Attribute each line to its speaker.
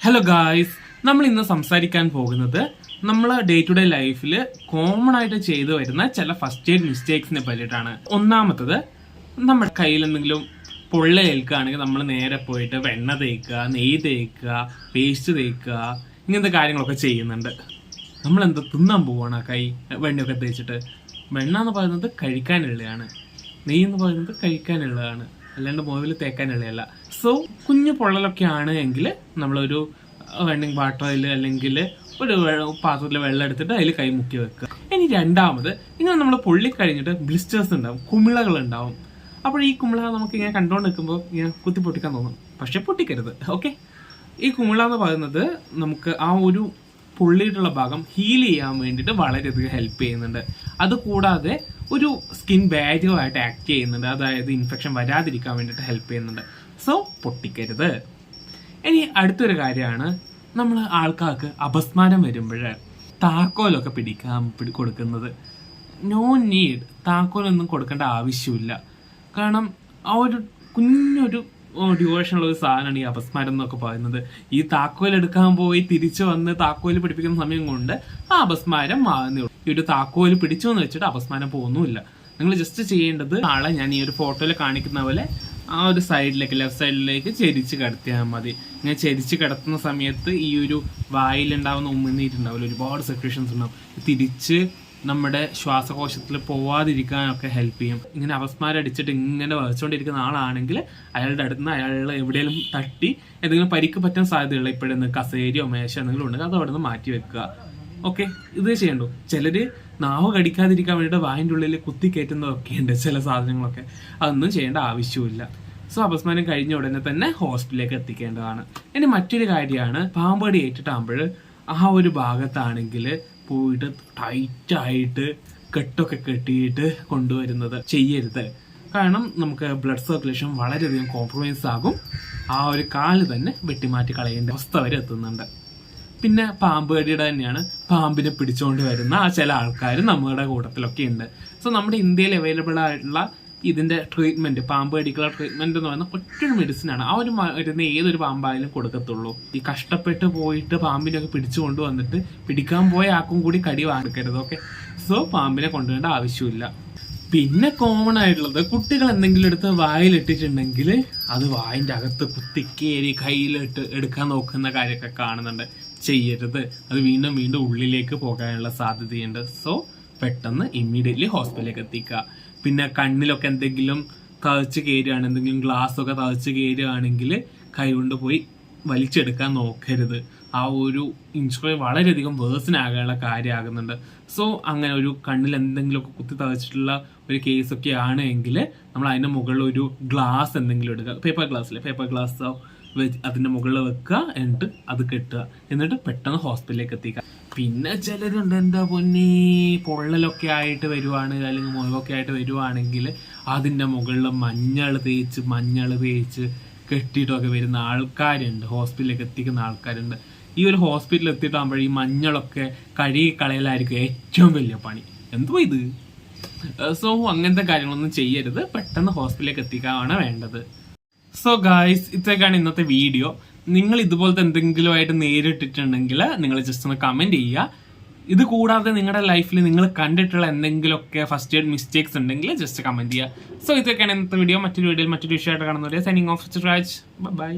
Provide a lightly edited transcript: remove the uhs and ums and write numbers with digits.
Speaker 1: Hello guys, നമ്മൾ ഇന്ന് സംസാരിക്കാൻ പോകുന്നത് നമ്മൾ ഡേ ടു ഡേ ലൈഫിൽ കോമൺ ആയിട്ട് ചെയ്തു വരുന്ന ചില ഫസ്റ്റ് എയ്ഡ് മിസ്റ്റേക്സിനെ പറ്റിയിട്ടാണ്. ഒന്നാമത്തത്, നമ്മുടെ കയ്യിൽ എന്തെങ്കിലും പൊള്ളലേൽക്കുകയാണെങ്കിൽ നമ്മൾ നേരെ പോയിട്ട് വെണ്ണ തേക്കുക, നെയ്യ് തേക്കുക, പേസ്റ്റ് തേക്കുക, ഇങ്ങനത്തെ കാര്യങ്ങളൊക്കെ ചെയ്യുന്നുണ്ട്. നമ്മളെന്താ തിന്നാൻ പോവാണ് ആ കൈ വെണ്ണയൊക്കെ തേച്ചിട്ട്? വെണ്ണ എന്ന് പറയുന്നത് കഴിക്കാനുള്ളതാണ്, നെയ്യ് എന്ന് പറയുന്നത് കഴിക്കാനുള്ളതാണ്, അല്ലാണ്ട് മുഖവിൽ തേക്കാനുള്ളതല്ല. സോ കുഞ്ഞു പൊള്ളലൊക്കെ ആണ് എങ്കിൽ നമ്മളൊരു റണ്ണിങ് വാട്ടറിൽ അല്ലെങ്കിൽ ഒരു പാത്രത്തിൽ വെള്ളം എടുത്തിട്ട് അതിൽ കൈ മുക്കി വെക്കുക. ഇനി രണ്ടാമത്, ഇങ്ങനെ നമ്മൾ പൊള്ളിക്കഴിഞ്ഞിട്ട് ബ്ലിസ്റ്റേഴ്സ് ഉണ്ടാവും, കുമിളകൾ ഉണ്ടാവും. അപ്പോൾ ഈ കുമിള നമുക്ക് ഇങ്ങനെ കണ്ടുകൊണ്ട് നിൽക്കുമ്പോൾ ഇങ്ങനെ കുത്തി പൊട്ടിക്കാൻ തോന്നും, പക്ഷെ പൊട്ടിക്കരുത്. ഓക്കെ, ഈ കുമിള എന്ന് പറയുന്നത് നമുക്ക് ആ ഒരു പൊള്ളിയിട്ടുള്ള ഭാഗം ഹീൽ ചെയ്യാൻ വേണ്ടിയിട്ട് വളരെയധികം ഹെൽപ്പ് ചെയ്യുന്നുണ്ട്. അതുകൂടാതെ ഒരു സ്കിൻ ബാരിയർ ആയിട്ട് ആക്ട് ചെയ്യുന്നുണ്ട്, അതായത് ഇൻഫെക്ഷൻ വരാതിരിക്കാൻ വേണ്ടിയിട്ട് ഹെൽപ്പ് ചെയ്യുന്നുണ്ട്. സോ പൊട്ടിക്കരുത്. ഇനി അടുത്തൊരു കാര്യമാണ്, നമ്മൾ ആൾക്കാർക്ക് അപസ്മാരം വരുമ്പോൾ താക്കോലൊക്കെ കൊടുക്കുന്നത്. നോ നീഡ്, താക്കോലൊന്നും കൊടുക്കേണ്ട ആവശ്യമില്ല. കാരണം ആ ഒരു കുഞ്ഞൊരു ഡ്യൂറേഷനുള്ള ഒരു സാധനമാണ് ഈ അപസ്മാരം എന്നൊക്കെ പറയുന്നത്. ഈ താക്കോൽ എടുക്കാൻ പോയി തിരിച്ചു വന്ന് താക്കോൽ പിടിപ്പിക്കുന്ന സമയം കൊണ്ട് ആ അപസ്മാരം മാറുന്നേ ഉള്ളൂ. ഈ ഒരു താക്കോൽ പിടിച്ചു എന്ന് വെച്ചിട്ട് അപസ്മാരം പോകുന്നുമില്ല. നിങ്ങൾ ജസ്റ്റ് ചെയ്യേണ്ടത്, ആളെ ഞാൻ ഈ ഒരു ഫോട്ടോയിൽ കാണിക്കുന്ന പോലെ ആ ഒരു സൈഡിലേക്ക്, ലെഫ്റ്റ് സൈഡിലേക്ക് ചെരിച്ച് കിടത്തിയാൽ മതി. ഇങ്ങനെ ചെരിച്ച് കിടത്തുന്ന സമയത്ത് ഈ ഒരു വായിലുണ്ടാവുന്ന ഉമിനീരുണ്ടാവില്ല, ഒരുപാട് സെക്രീഷൻസ് ഉണ്ടാവും, തിരിച്ച് നമ്മുടെ ശ്വാസകോശത്തിൽ പോവാതിരിക്കാനൊക്കെ ഹെൽപ്പ് ചെയ്യും. ഇങ്ങനെ അപസ്മാരം അടിച്ചിട്ട് ഇങ്ങനെ വരച്ചുകൊണ്ടിരിക്കുന്ന ആളാണെങ്കിൽ അയാളുടെ അടുത്ത് നിന്ന് അയാൾ എവിടെയെങ്കിലും തട്ടി എന്തെങ്കിലും പരിക്ക് പറ്റാൻ സാധ്യതയുള്ള, ഇപ്പോഴെന്ന് കസേരയോ മേശ എന്തെങ്കിലും ഉണ്ടെങ്കിൽ അത് അവിടെ നിന്ന് മാറ്റി വെക്കുക. ഓക്കെ, ഇത് ചെയ്യണ്ടോ? ചിലര് നാവ് കടിക്കാതിരിക്കാൻ വേണ്ടിയിട്ട് വായിൻ്റെ ഉള്ളിൽ കുത്തി കയറ്റുന്നതൊക്കെ ഉണ്ട് ചില സാധനങ്ങളൊക്കെ. അതൊന്നും ചെയ്യേണ്ട ആവശ്യമില്ല. സോ അപസ്മാരം കഴിഞ്ഞ ഉടനെ തന്നെ ഹോസ്പിറ്റലിലേക്ക് എത്തിക്കേണ്ടതാണ്. ഇനി മറ്റൊരു കാര്യമാണ്, പാമ്പടി ഏറ്റിട്ടാകുമ്പോൾ ആ ഒരു ഭാഗത്താണെങ്കിൽ പോയിട്ട് ടൈറ്റായിട്ട് കെട്ടൊക്കെ കെട്ടിയിട്ട് കൊണ്ടുവരുന്നത് ചെയ്യരുത്. കാരണം നമുക്ക് ബ്ലഡ് സർക്കുലേഷൻ വളരെയധികം കോംപ്രമൈസ് ആകും. ആ ഒരു കാല് തന്നെ വെട്ടിമാറ്റി കളയേണ്ട അവസ്ഥ വരെ എത്തുന്നുണ്ട്. പിന്നെ പാമ്പ് കടിയുടെ തന്നെയാണ്, പാമ്പിനെ പിടിച്ചുകൊണ്ട് വരുന്ന ആ ചില ആൾക്കാർ നമ്മുടെ കൂട്ടത്തിലൊക്കെ ഉണ്ട്. സോ നമ്മുടെ ഇന്ത്യയിൽ അവൈലബിൾ ആയിട്ടുള്ള ഇതിന്റെ ട്രീറ്റ്മെന്റ്, പാമ്പ് കടിക്കുള്ള ട്രീറ്റ്മെന്റ് എന്ന് പറയുന്ന ഒറ്റൊരു മെഡിസിനാണ്. ആ ഒരു മരുന്ന് ഏതൊരു പാമ്പായാലും കൊടുക്കത്തുള്ളൂ. ഈ കഷ്ടപ്പെട്ട് പോയിട്ട് പാമ്പിനെയൊക്കെ പിടിച്ചു കൊണ്ടുവന്നിട്ട് പിടിക്കാൻ പോയ ആക്കും കൂടി കടി വാങ്ങിക്കരുത്. ഓക്കെ, സോ പാമ്പിനെ കൊണ്ടുവരേണ്ട ആവശ്യമില്ല. പിന്നെ കോമൺ ആയിട്ടുള്ളത്, കുട്ടികൾ എന്തെങ്കിലും എടുത്ത് വായിലിട്ടിട്ടുണ്ടെങ്കിൽ അത് വായിൻ്റെ അകത്ത് കുത്തിക്കേരി കയ്യിലിട്ട് എടുക്കാൻ നോക്കുന്ന കാര്യമൊക്കെ കാണുന്നുണ്ട്. ചെയ്യരുത്, അത് വീണ്ടും വീണ്ടും ഉള്ളിലേക്ക് പോകാനുള്ള സാധ്യതയുണ്ട്. സോ പെട്ടെന്ന് ഇമ്മീഡിയറ്റ്ലി ഹോസ്പിറ്റലിലേക്ക് എത്തിക്കുക. പിന്നെ കണ്ണിലൊക്കെ എന്തെങ്കിലും തഴച്ച് കയറുകയാണ്, എന്തെങ്കിലും ഗ്ലാസ് ഒക്കെ തഴച്ച് കയറുകയാണെങ്കിൽ കൈ കൊണ്ട് പോയി വലിച്ചെടുക്കാൻ നോക്കരുത്. ആ ഒരു ഇൻഷുറി വളരെയധികം വേഴ്സിനാകാനുള്ള കാര്യമാകുന്നുണ്ട്. സോ അങ്ങനെ ഒരു കണ്ണിൽ എന്തെങ്കിലുമൊക്കെ കുത്തി തഴച്ചിട്ടുള്ള ഒരു കേസൊക്കെ ആണെങ്കിൽ നമ്മൾ അതിൻ്റെ മുകളിൽ ഒരു ഗ്ലാസ് എന്തെങ്കിലും എടുക്കുക, പേപ്പർ ഗ്ലാസ് അതിൻ്റെ മുകളിൽ വെക്കുക, എന്നിട്ട് അത് കെട്ടുക, എന്നിട്ട് പെട്ടെന്ന് ഹോസ്പിറ്റലിലേക്ക് എത്തിക്കുക. പിന്നെ ചിലരുണ്ട്, എന്താ പൊന്നേ, പൊള്ളലൊക്കെ ആയിട്ട് വരുവാണ് അല്ലെങ്കിൽ മുഖമൊക്കെ ആയിട്ട് വരുവാണെങ്കിൽ അതിൻ്റെ മുകളിൽ മഞ്ഞൾ തേച്ച് കെട്ടിയിട്ടൊക്കെ വരുന്ന ആൾക്കാരുണ്ട്, ഹോസ്പിറ്റലിലേക്ക് എത്തിക്കുന്ന ആൾക്കാരുണ്ട്. ഈ ഒരു ഹോസ്പിറ്റലിൽ എത്തിയിട്ടാകുമ്പോൾ ഈ മഞ്ഞളൊക്കെ കഴുകി കളയലായിരിക്കും ഏറ്റവും വലിയ പണി. എന്തോ ഇത്. സോ അങ്ങനത്തെ കാര്യങ്ങളൊന്നും ചെയ്യരുത്, പെട്ടെന്ന് ഹോസ്പിറ്റലിലേക്ക് എത്തിക്കാനാണ് വേണ്ടത്. സോ ഗായ്സ്, ഇത്രയൊക്കെയാണ് ഇന്നത്തെ വീഡിയോ. നിങ്ങൾ ഇതുപോലത്തെ എന്തെങ്കിലും ആയിട്ട് നേരിട്ടിട്ടുണ്ടെങ്കിൽ നിങ്ങൾ ജസ്റ്റ് ഒന്ന് കമന്റ് ചെയ്യുക. ഇത് കൂടാതെ നിങ്ങളുടെ ലൈഫിൽ നിങ്ങൾ കണ്ടിട്ടുള്ള എന്തെങ്കിലുമൊക്കെ ഫസ്റ്റ് എയ്ഡ് മിസ്റ്റേക്സ് ഉണ്ടെങ്കിൽ ജസ്റ്റ് കമന്റ് ചെയ്യുക. സോ ഇതൊക്കെയാണ് ഇന്നത്തെ വീഡിയോ. മറ്റൊരു വീഡിയോയിൽ മറ്റൊരു വിഷയമായിട്ട് കാണുന്നവരെ സൈനിങ് ഓഫ് രാജ്. ബൈ.